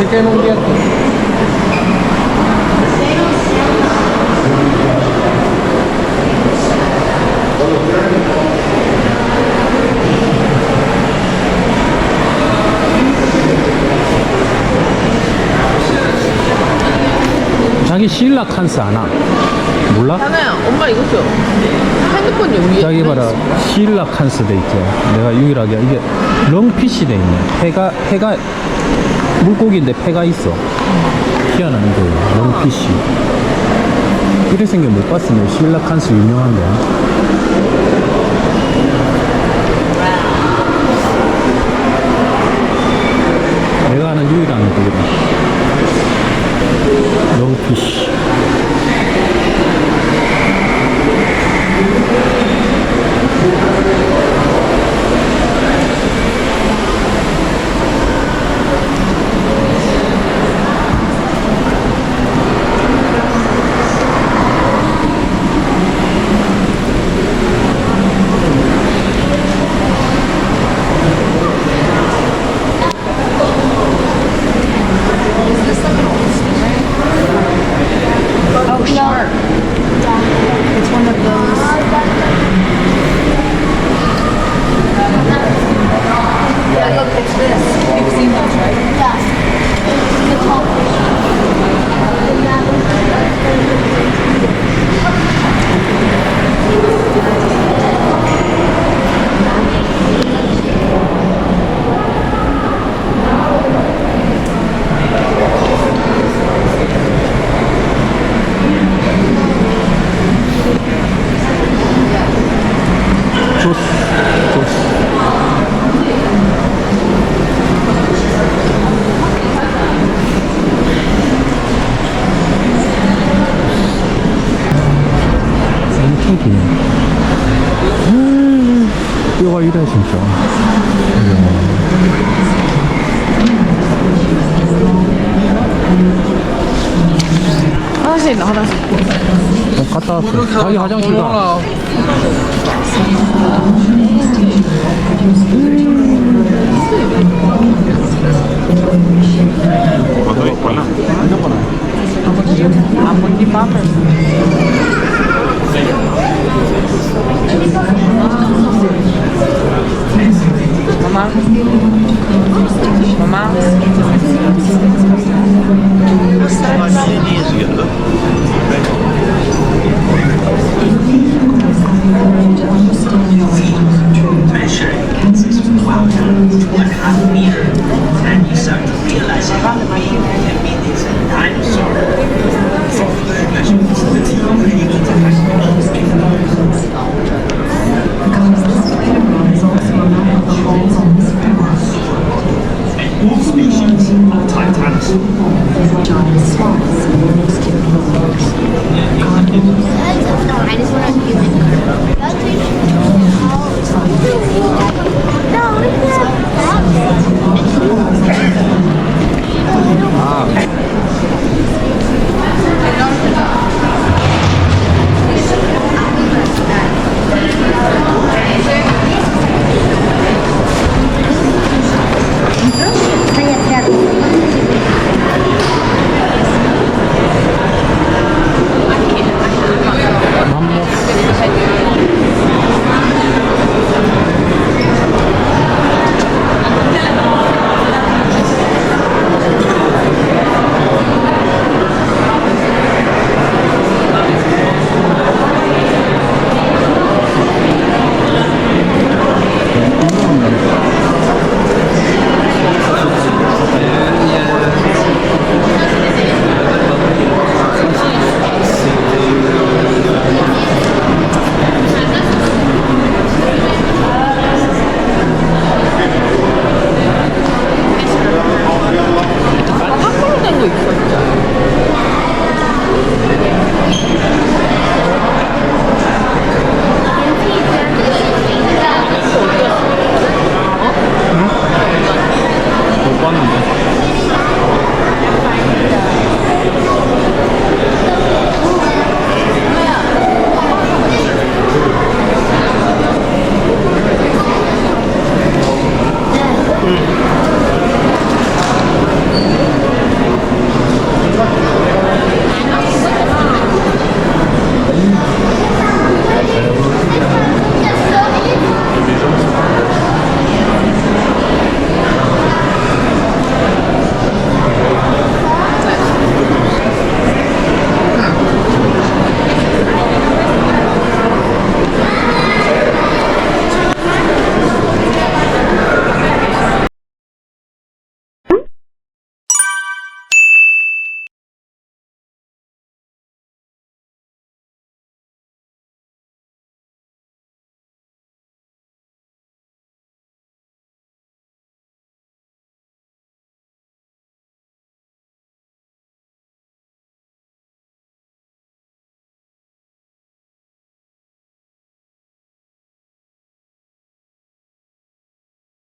acerquemos un día. 자기 시일라 칸스 아나? 몰라? 하나야, 엄마 이거 줘. 핸드폰 여기. 저기 봐라, 시일라 칸스 돼 있죠. 내가 유일하게 이게 렁핏이 돼 있네. 폐가 물고기인데 폐가 있어. 희한한 거예요. 렁핏이. 이래 생겨 못 봤으면 시일라 칸스 유명한데. 내가 아는 유일한 거거든. 렁핏이. Oh, shark. It's one of those. Yeah, look, it's this. You've seen those, right? Yeah. The tall 조스. 엄청 기네. 뼈가 이래 진짜. 화장실 있나, 화장실. 갔다 왔어. 자기 화장실 가. Mamá. Mamá. Measure wow, 1.5 meter, and you start to realize how big can be this dinosaur. From the measurements that you were able to and all species of titans. I just want to